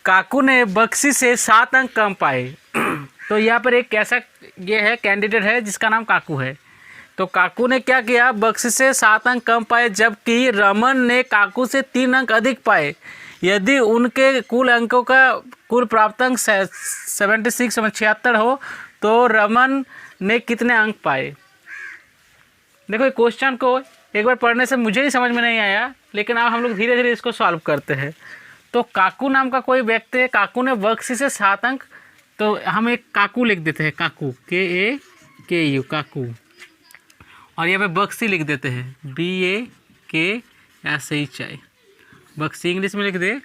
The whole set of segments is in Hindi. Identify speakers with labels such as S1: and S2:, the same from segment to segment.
S1: काकू ने बक्सी से 7 अंक कम पाए। तो यहाँ पर एक ऐसा ये है कैंडिडेट है जिसका नाम काकू है। तो काकू ने क्या किया, बक्सी से 7 अंक कम पाए, जबकि रमन ने काकू से 3 अंक अधिक पाए। यदि उनके कुल अंकों का कुल प्राप्तांक 76 हो तो रमन ने कितने अंक पाए। देखो क्वेश्चन को एक बार पढ़ने से मुझे ही समझ में नहीं आया, लेकिन अब हम लोग धीरे धीरे इसको सॉल्व करते हैं। तो काकू नाम का कोई व्यक्ति है, काकू ने बक्सी से 7 अंक, तो हम एक काकू लिख देते हैं, काकू KAKU काकू, और यहाँ पे बक्सी लिख देते हैं BAKSHI बक्सी, इंग्लिश में लिख दे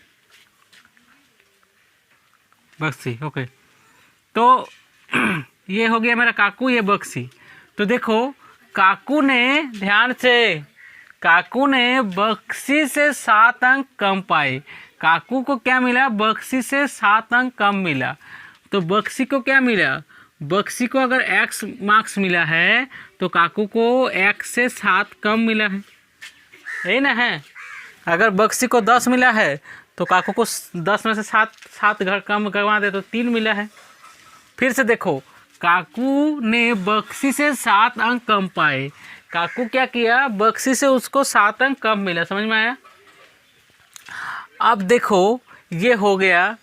S1: बक्सी। ओके, तो ये हो गया मेरा काकू, ये बक्सी। तो देखो काकू ने, ध्यान से, काकू ने बक्सी से 7 अंक कम पाए। काकू को क्या मिला, बक्सी से 7 अंक कम मिला। तो बक्सी को क्या मिला, बक्सी को अगर X मार्क्स मिला है तो काकू को X से 7 कम मिला है, यही ना है। अगर बक्सी को 10 मिला है तो काकू को 10 में से 7 घर कम करवा दे तो 3 मिला है। फिर से देखो, काकू ने बक्सी से 7 अंक कम पाए। काकू क्या किया, बक्सी से उसको 7 अंक कम मिला, समझ में आया। अब देखो ये हो गया,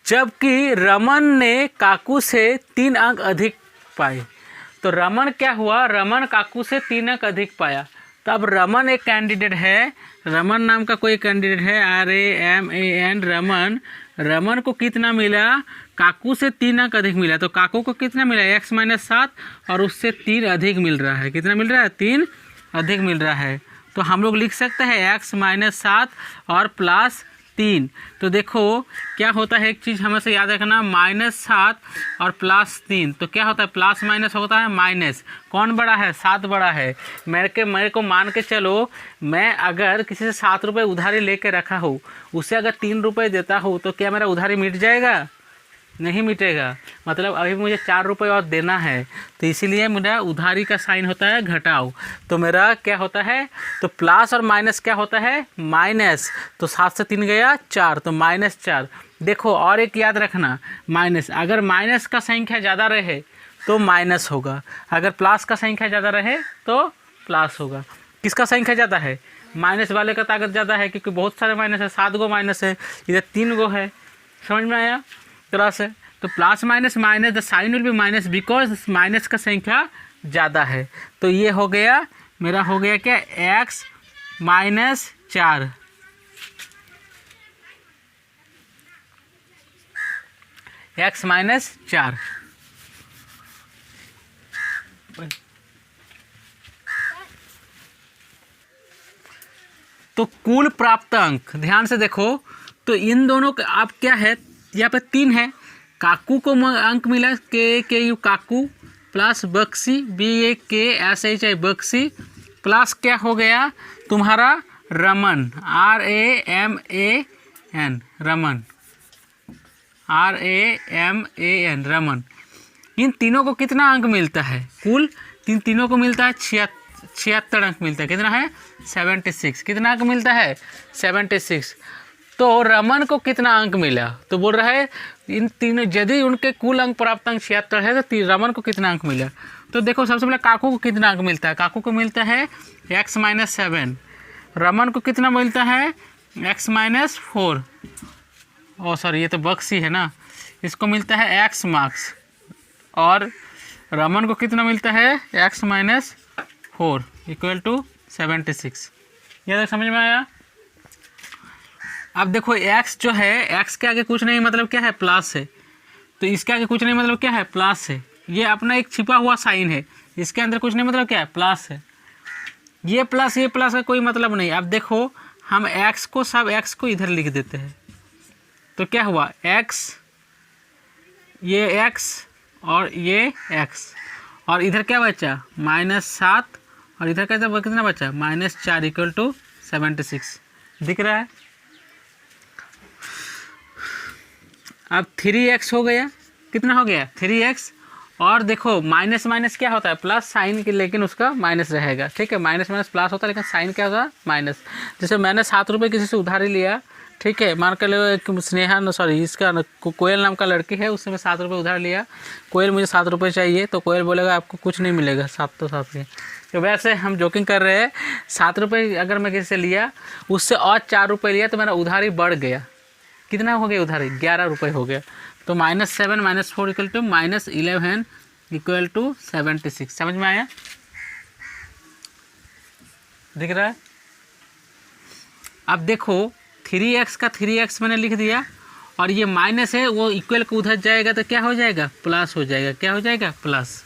S1: जबकि रमन ने काकू से 3 अंक अधिक पाए। तो रमन क्या हुआ, रमन काकू से 3 अंक अधिक पाया। तब रमन एक कैंडिडेट है, रमन नाम का कोई कैंडिडेट है, RAMAN रमन। रमन को कितना मिला, काकू से 3 अंक अधिक मिला। तो काकू को कितना मिला, X - 7, और उससे 3 अधिक मिल रहा है। कितना मिल रहा है, 3 अधिक मिल रहा है। तो हम लोग लिख सकते हैं X - 7 और +3। तो देखो क्या होता है, एक चीज़ हमेशा याद रखना, -7 और +3। तो क्या होता है, प्लस माइनस होता है माइनस। कौन बड़ा है, 7 बड़ा है। मेरे को मान के चलो, मैं अगर किसी से 7 रुपये उधारी लेके रखा हूँ, उसे अगर 3 रुपये देता हूँ तो क्या मेरा उधारी मिट जाएगा, नहीं मिटेगा। मतलब अभी मुझे 4 रुपये और देना है, तो इसीलिए मेरा उधारी का साइन होता है घटाओ। तो मेरा क्या होता है, तो प्लस और माइनस क्या होता है, माइनस। तो 7 से 3 गया 4, तो -4। देखो और एक याद रखना, माइनस, अगर माइनस का संख्या ज़्यादा रहे तो माइनस होगा, अगर प्लस का संख्या ज़्यादा रहे तो प्लस होगा। किसका संख्या ज़्यादा है, माइनस वाले का ताकत ज़्यादा है, क्योंकि बहुत सारे माइनस है, 7 गो माइनस है, इधर 3 गो है। समझ में आया तरह से। तो plus minus minus, the sign will be minus because minus का संख्या ज़्यादा है। तो ये हो गया मेरा, हो गया क्या, X - 4, X - 4। तो कुल प्राप्त अंक, ध्यान से देखो, तो इन दोनों का आप क्या है, यहाँ पे 3 है। काकू को अंक मिला KAKU Kaku, plus Bakshi BAKSHI Bakshi, plus क्या हो गया तुम्हारा रमन RAMAN रमन, RAMAN रमन। इन तीनों को कितना अंक मिलता है, कुल तीनों को मिलता है 76 अंक मिलता है। कितना है, 76। कितना अंक मिलता है, 76। तो रमन को कितना अंक मिला, तो बोल रहा है इन तीनों, यदि उनके कुल अंक प्राप्तांक 76 है तो रमन को कितना अंक मिला। तो देखो सबसे पहले काकू को कितना अंक मिलता है, काकू को मिलता है X - 7। रमन को कितना मिलता है, X - 4। ओ सॉरी, ये तो बक्सी है ना, इसको मिलता है X मार्क्स। और रमन को कितना मिलता है, X - 4 = 76। ये समझ में आया। अब देखो X जो है, X के आगे कुछ नहीं मतलब क्या है, प्लस है। तो इसके आगे कुछ नहीं मतलब क्या है, प्लस है। ये अपना एक छिपा हुआ साइन है, इसके अंदर कुछ नहीं मतलब क्या है, प्लस है। ये प्लस का कोई मतलब नहीं। अब देखो हम X को इधर लिख देते हैं, तो क्या हुआ, X, ये X और ये X, और इधर क्या बचा, -7, और इधर कितना बचा, -4 = 76। दिख रहा है। अब 3x हो गया, कितना हो गया, 3x। और देखो माइनस माइनस क्या होता है, प्लस साइन की, लेकिन उसका माइनस रहेगा। ठीक है, माइनस माइनस प्लस होता है, लेकिन साइन क्या होगा, माइनस। जैसे मैंने 7 रुपये किसी से उधारी लिया, ठीक है, मान कर लो एक स्नेहा सॉरी इसका कोयल नाम का लड़की है, उससे मैं 7 रुपये उधार लिया। कोयल मुझे 7 रुपये चाहिए, तो कोयल बोलेगा आपको कुछ नहीं मिलेगा, 7 तो 7 के। तो वैसे हम जोकिंग कर रहे हैं, 7 रुपये अगर मैं किसी से लिया, उससे और 4 रुपये लिया तो मेरा उधारी बढ़ गया। कितना हो गया उधारी? 11 रुपये हो गया। तो -7 - 4 इक्वल टू -11 इक्वल टू 76। समझ में आया? दिख रहा है? अब देखो 3x का 3x मैंने लिख दिया, और ये माइनस है वो इक्वल को उधर जाएगा तो क्या हो जाएगा? प्लस हो जाएगा। क्या हो जाएगा? प्लस।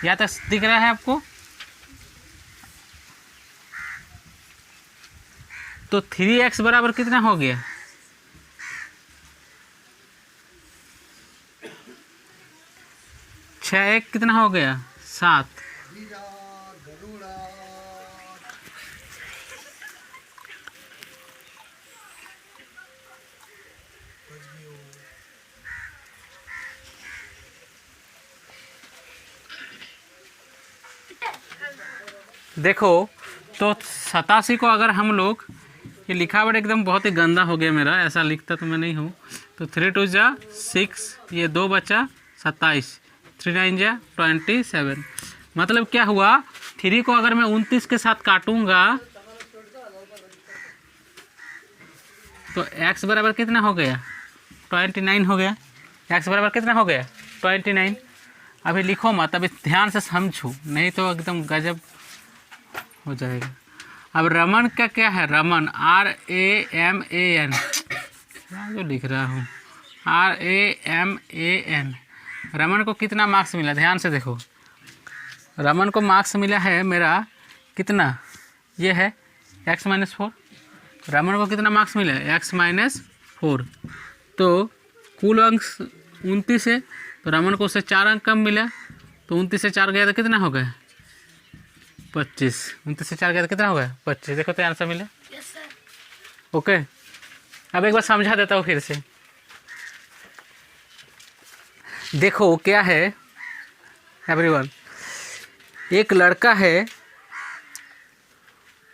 S1: यहाँ तक दिख रहा है आपको? तो 3x बराबर कितना हो गया? छः एक कितना हो गया? 7। देखो तो 87 को अगर हम लोग, ये लिखावट एकदम बहुत ही गंदा हो गया मेरा, ऐसा लिखता तो मैं नहीं हूँ। तो 3 2 जा 6, ये 2 बचा 27, 3 9 जा 27। मतलब क्या हुआ? 3 को अगर मैं 29 के साथ काटूंगा तो x बराबर कितना हो गया? 29 हो गया। x बराबर कितना हो गया? 29। अभी लिखो मत, अभी ध्यान से समझो, नहीं तो एकदम गजब हो जाएगा। अब रमन का क्या है? रमन RAMAN, जो लिख रहा हूँ RAMAN। रमन को कितना मार्क्स मिला? ध्यान से देखो, रमन को मार्क्स मिला है मेरा कितना? ये है x - 4। रमन को कितना मार्क्स मिला है? x - 4। तो कुल अंक 29 है, तो रमन को उससे 4 अंक कम मिला, तो 29 से 4 गया तो कितना हो गया? 25। 29 से 4 गया तो कितना हो गया? 25। देखो तो आंसर मिला। ओके, अब एक बार समझा देता हूँ फिर से। देखो क्या है एवरीवन, एक लड़का है,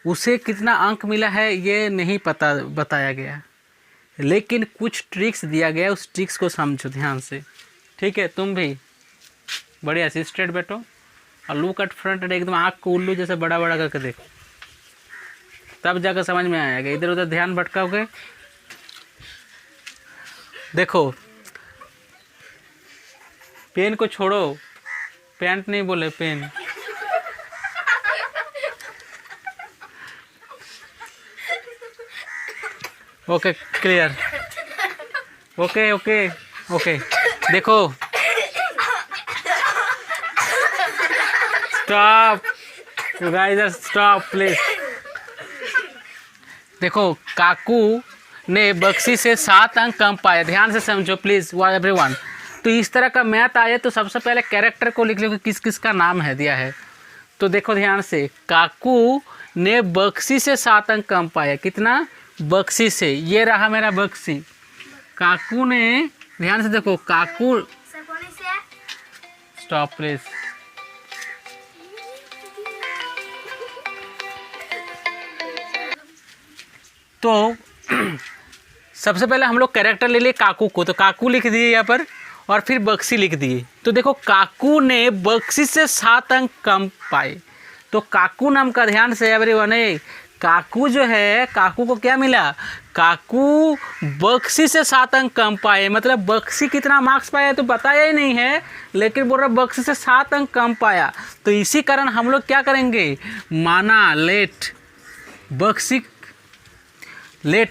S1: उसे कितना अंक मिला है ये नहीं पता बताया गया, लेकिन कुछ ट्रिक्स दिया गया, उस ट्रिक्स को समझो ध्यान से। ठीक है, तुम भी बढ़िया से स्ट्रेट बैठो और लुक एट फ्रंट, एकदम आँख को उल्लू जैसे बड़ा बड़ा करके देखो, तब जाकर समझ में आएगा। इधर उधर ध्यान भटकाओगे। देखो पेन को छोड़ो, पैंट नहीं बोले, pen. Okay clear. Okay okay okay. देखो stop you guys, stop please. देखो काकू ने बक्सी से 7 अंक कम पाए। ध्यान से समझो प्लीज एवरीवन। तो इस तरह का मैथ आए तो सबसे पहले कैरेक्टर को लिख लो कि किस किस का नाम है दिया है। तो देखो ध्यान से, काकू ने बक्सी से 7 अंक कम पाया। कितना? बक्सी से। ये रहा मेरा बक्सी। काकू ने, ध्यान से देखो, काकू, स्टॉप प्लीज। तो सबसे पहले हम लोग कैरेक्टर ले लिए काकू को, तो काकू लिख दिए यहाँ पर और फिर बक्सी लिख दिए। तो देखो काकू ने बक्सी से 7 अंक कम पाए। तो काकू नाम का, ध्यान से एवरीवन, काकू जो है, काकू को क्या मिला? काकू बक्सी से 7 अंक कम पाए। मतलब बक्सी कितना मार्क्स पाया तो बताया ही नहीं है, लेकिन बोल रहा बक्सी से 7 अंक कम पाया। तो इसी कारण हम लोग क्या करेंगे? माना लेट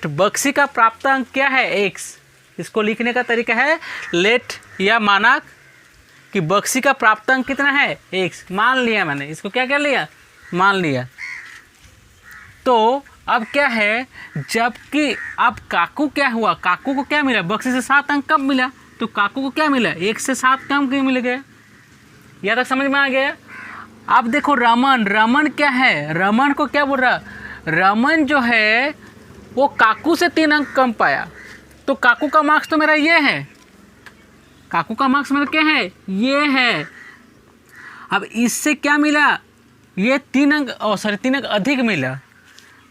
S1: बक्सी का प्राप्त अंक क्या है? x। इसको लिखने का तरीका है लेट या माना कि बक्सी का प्राप्त अंक कितना है? x। मान लिया मैंने, इसको क्या कर लिया? मान लिया। तो अब क्या है, जबकि अब काकू क्या हुआ? काकू को क्या मिला? बक्सी से 7 अंक कम मिला, तो काकू को क्या मिला? 1 से 7 कम क्यों मिल गया? यहाँ तक समझ में आ गया। अब देखो रमन क्या है? रमन को क्या बोल रहा? रमन जो है वो काकू से 3 अंक कम पाया। तो काकू का मार्क्स तो मेरा ये है, काकू का मार्क्स मेरा क्या है? ये है। अब इससे क्या मिला? ये 3 अंक 3 अंक अधिक मिला।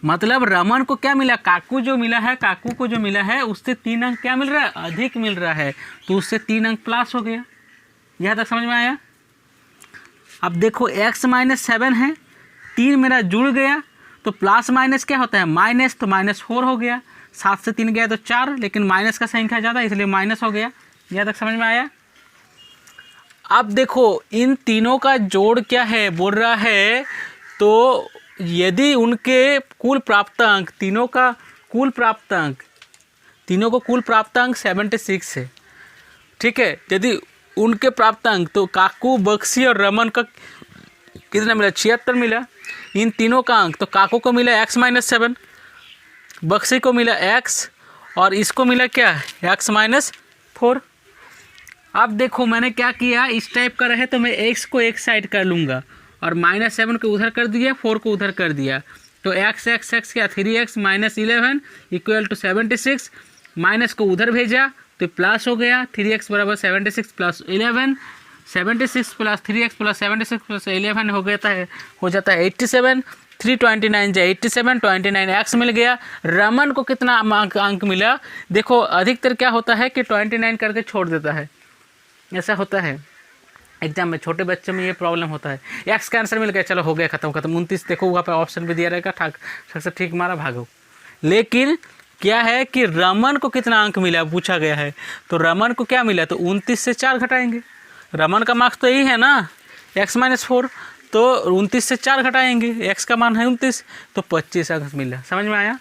S1: मतलब रमन को क्या मिला, काकू जो मिला है, काकू को जो मिला है उससे 3 अंक क्या मिल रहा है, अधिक मिल रहा है, तो उससे 3 अंक प्लस हो गया। यहाँ तक समझ में आया। अब देखो x-7 है, 3 मेरा जुड़ गया, तो प्लस माइनस क्या होता है, माइनस, तो -4 हो गया, 7 से 3 गया तो 4, लेकिन माइनस का संख्या ज़्यादा इसलिए माइनस हो गया। यहाँ तक समझ में आया। अब देखो इन तीनों का जोड़ क्या है, बोल रहा है तो यदि उनके कुल प्राप्तांक, तीनों को कुल प्राप्तांक 76 है, ठीक है। यदि उनके प्राप्तांक तो काकू, बक्सी और रमन का कितना मिला, 76 मिला। इन तीनों का अंक तो काकू को मिला x-7, बक्सी को मिला x और इसको मिला क्या, x-4। अब देखो मैंने क्या किया, इस टाइप का रहे तो मैं x को एक साइड कर लूँगा और -7 को उधर कर दिया, 4 को उधर कर दिया, तो x क्या 3x - 11 = 76, माइनस को उधर भेजा तो प्लस हो गया, 3x = 76 + 11, 76 + 3x + 76 + 11 हो जाता है 87, 329 जा 87, 29 x मिल गया। रमन को कितना अंक मिला, देखो अधिकतर क्या होता है कि 29 करके छोड़ देता है, ऐसा होता है एग्जाम में, छोटे बच्चे में ये प्रॉब्लम होता है। एक्स का आंसर मिल गया, चलो हो गया, खत्म। 29 देखो वहाँ पे ऑप्शन भी दिया रहेगा, ठीक मारा भागो। लेकिन क्या है कि रमन को कितना अंक मिला पूछा गया है, तो रमन को क्या मिला, तो 29 से 4 घटाएंगे, रमन का मार्क्स तो यही है ना x-4, तो 29 से 4 घटाएंगे, x का मान है 29, तो 25 अंक मिला। समझ में आया,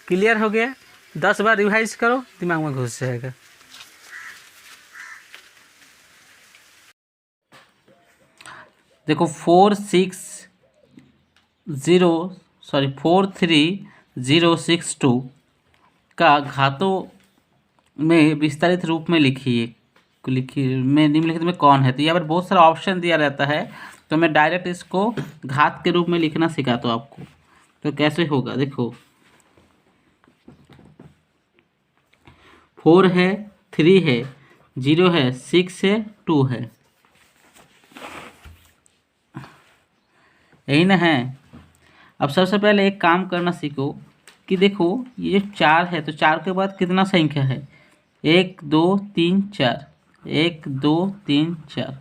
S1: क्लियर हो गया। 10 बार रिवाइज करो, दिमाग में घुस जाएगा। देखो 43062 का घातों में विस्तारित रूप में लिखिए में निम्नलिखित में कौन है। तो यहाँ पर बहुत सारा ऑप्शन दिया रहता है, तो मैं डायरेक्ट इसको घात के रूप में लिखना सिखाता हूँ आपको। तो कैसे होगा, देखो 4 है, 3 है, 0 है, 6 है, 2 है, यही ना है। अब सबसे पहले एक काम करना सीखो कि देखो ये 4 है, तो 4 के बाद कितना संख्या है, 1 2 3 4, 1 2 3 4,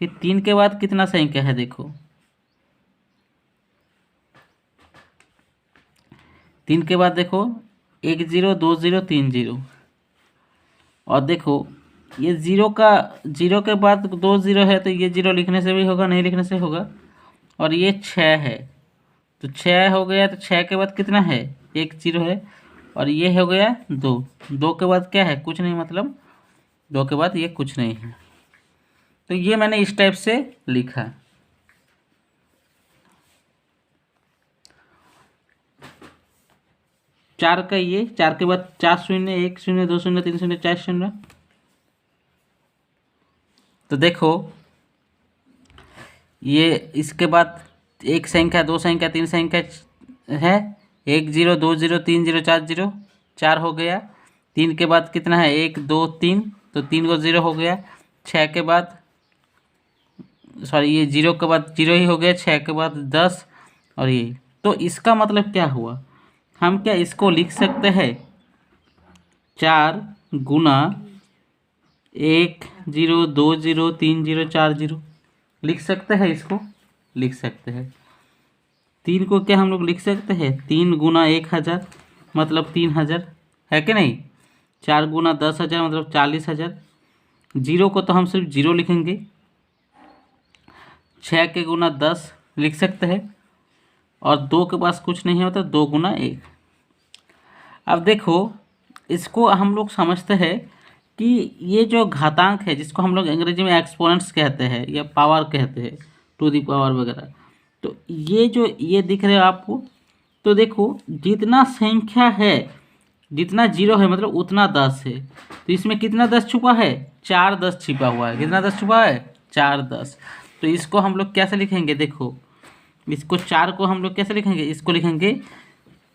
S1: फिर 3 के बाद कितना संख्या है, देखो 3 के बाद देखो 1 0 2 0 3 0, और देखो ये 0 के बाद 2 0 है, तो ये 0 लिखने से भी होगा, नहीं लिखने से होगा। और ये 6 है, तो 6 हो गया, तो 6 के बाद कितना है, 1 0 है, और ये हो गया 2 के बाद क्या है, कुछ नहीं, मतलब 2 के बाद ये कुछ नहीं है। तो ये मैंने इस टाइप से लिखा। चार का ये 4 के बाद 4 शून्य, 1 0 2 0 3 0 4 0। तो देखो ये इसके बाद एक संख्या, 2 संख्या, 3 संख्या है, 1 0 2 0 3 0 4 0, 4 हो गया। 3 के बाद कितना है, 1 2 3, तो 3 को 0 हो गया। 6 के बाद ये 0 के बाद 0 ही हो गया, 6 के बाद 10, और ये, तो इसका मतलब क्या हुआ, हम क्या इसको लिख सकते हैं 4 गुना 1 0 2 0 3 0 4 0, लिख सकते हैं, इसको लिख सकते हैं। 3 को क्या हम लोग लिख सकते हैं, 3 गुना 1000 मतलब 3000, है कि नहीं। 4 गुना 10,000 मतलब 40,000। 0 को तो हम सिर्फ 0 लिखेंगे। 6 के गुना 10 लिख सकते हैं, और 2 के पास कुछ नहीं होता, 2 गुना 1। अब देखो इसको हम लोग समझते हैं कि ये जो घातांक है, जिसको हम लोग अंग्रेजी में एक्सपोनेंट्स कहते हैं या पावर कहते हैं, टू दी पावर वगैरह, तो ये जो ये दिख रहे हो आपको, तो देखो जितना संख्या है, जितना 0 है मतलब उतना 10 है, तो इसमें कितना 10 छुपा है, 4 10 छिपा हुआ है। कितना 10 छुपा है, 4 10। तो इसको हम लोग कैसे लिखेंगे, देखो इसको 4 को हम लोग कैसे लिखेंगे, इसको लिखेंगे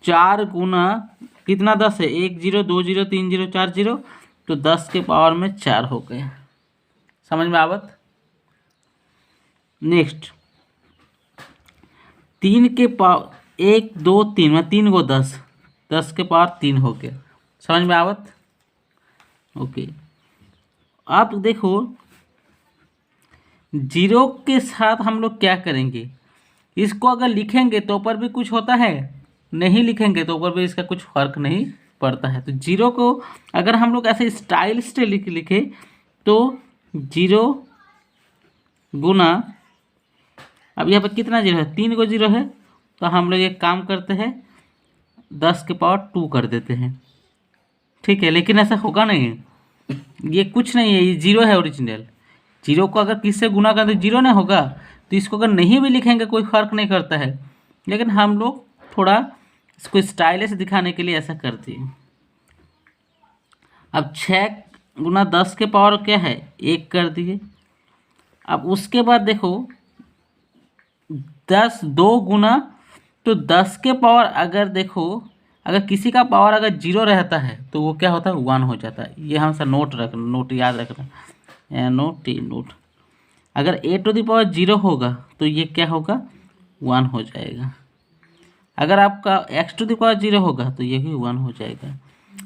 S1: 4 गुना कितना 10 है, 1 0 2 0 3 0 4 0, तो 10 के पावर में 4 हो गए। समझ में आवत। नेक्स्ट 3 1 2 3 में 3 को 10, 10 के पावर 3 हो गया। समझ में आवत? ओके। अब देखो जीरो के साथ हम लोग क्या करेंगे, इसको अगर लिखेंगे तो ऊपर भी कुछ होता है, नहीं लिखेंगे तो ऊपर भी इसका कुछ फर्क नहीं पड़ता है। तो जीरो को अगर हम लोग ऐसे स्टाइल से लिखे तो जीरो गुना, अब यहाँ पर कितना जीरो है, 3 को जीरो है, तो हम लोग एक काम करते हैं 10 के पावर 2 कर देते हैं, ठीक है। लेकिन ऐसा होगा नहीं, ये कुछ नहीं है, ये जीरो है ओरिजिनल। जीरो को अगर किससे गुना करें तो जीरो नहीं होगा, तो इसको अगर नहीं भी लिखेंगे कोई फर्क नहीं करता है, लेकिन हम लोग थोड़ा इसको स्टाइलिश दिखाने के लिए ऐसा करते हैं। अब 6 गुना 10 के पावर क्या है, 1 कर दिए। अब उसके बाद देखो 10 2 गुना, तो 10 के पावर अगर देखो, अगर किसी का पावर अगर जीरो रहता है तो वो क्या होता है, 1 हो जाता है। ये हमेशा नोट याद रखना, नोट। अगर a टू द पावर 0 होगा तो ये क्या होगा, 1 हो जाएगा। अगर आपका x टू द पावर 0 होगा तो ये भी 1 हो जाएगा।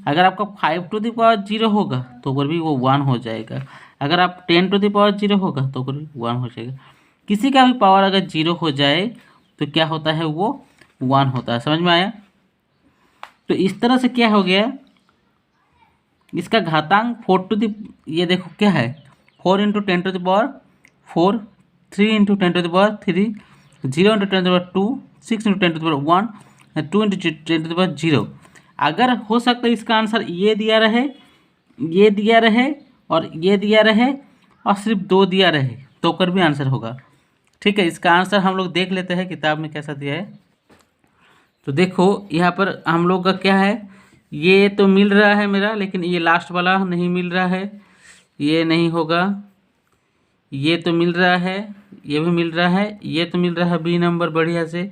S1: अगर आपका 5 टू द पावर 0 होगा तो ऊपर भी वो 1 हो जाएगा। अगर आप 10 टू द पावर 0 होगा तो ऊपर भी 1 हो जाएगा। किसी का भी पावर अगर 0 हो जाए तो क्या होता है, वो 1 होता है। समझ में आया? तो इस तरह से क्या हो गया, इसका घातांक 4 टू द, ये देखो क्या है, 4 into 10 to the power 4, 3 into 10 to the power 3, 0 into 10 to the power 2, 6 into 10 to the power 1, 2 into 10 to the power 0। अगर हो सकता है इसका आंसर ये दिया रहे, ये दिया रहे और ये दिया रहे और सिर्फ 2 दिया रहे तो कर भी आंसर होगा, ठीक है। इसका आंसर हम लोग देख लेते हैं किताब में कैसा दिया है। तो देखो यहाँ पर हम लोग का क्या है, ये तो मिल रहा है मेरा, लेकिन ये लास्ट वाला नहीं मिल रहा है, ये नहीं होगा। ये तो मिल रहा है, ये भी मिल रहा है, ये तो मिल रहा है बी नंबर बढ़िया से,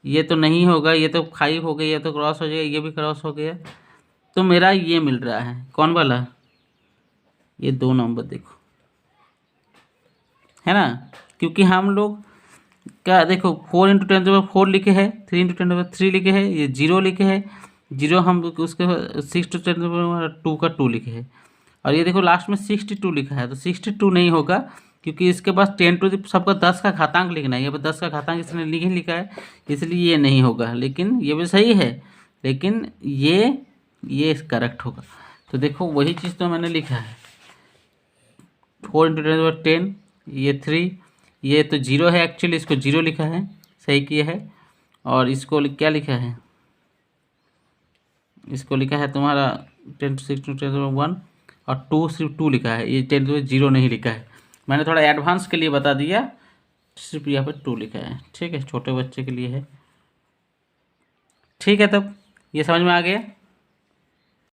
S1: ये तो नहीं होगा, ये तो 5 हो गया, ये तो क्रॉस हो जाएगा, ये भी क्रॉस हो गया। तो मेरा ये मिल रहा है, कौन वाला, ये 2 नंबर देखो, है ना। क्योंकि हम लोग क्या देखो 4 इंटू 10 टू 4 लिखे हैं, 3 इंटू 10 टू 3 लिखे हैं, ये 0 लिखे हैं, 0 हम उसके 6 टू 10 2 का 2 लिखे हैं, और ये देखो लास्ट में 62 लिखा है। तो 62 नहीं होगा, क्योंकि इसके पास 10 टू सबका 10 का घातांक लिखना है, ये 10 का घातांक इसने नहीं लिखा है, इसलिए ये नहीं होगा। लेकिन ये भी सही है, लेकिन ये करेक्ट होगा। तो देखो वही चीज़ तो मैंने लिखा है, 4 इंटू 10, ये 3, ये तो 0 है एक्चुअली, इसको 0 लिखा है, सही किया है। और इसको क्या लिखा है, इसको लिखा है तुम्हारा 10 टू 6 टू 10 टू 1, और 2 सिर्फ 2 लिखा है, ये 10 टू 0 नहीं लिखा है। मैंने थोड़ा एडवांस के लिए बता दिया, सिर्फ यहाँ पर 2 लिखा है, ठीक है, छोटे बच्चे के लिए है, ठीक है। तब ये समझ में आ गया।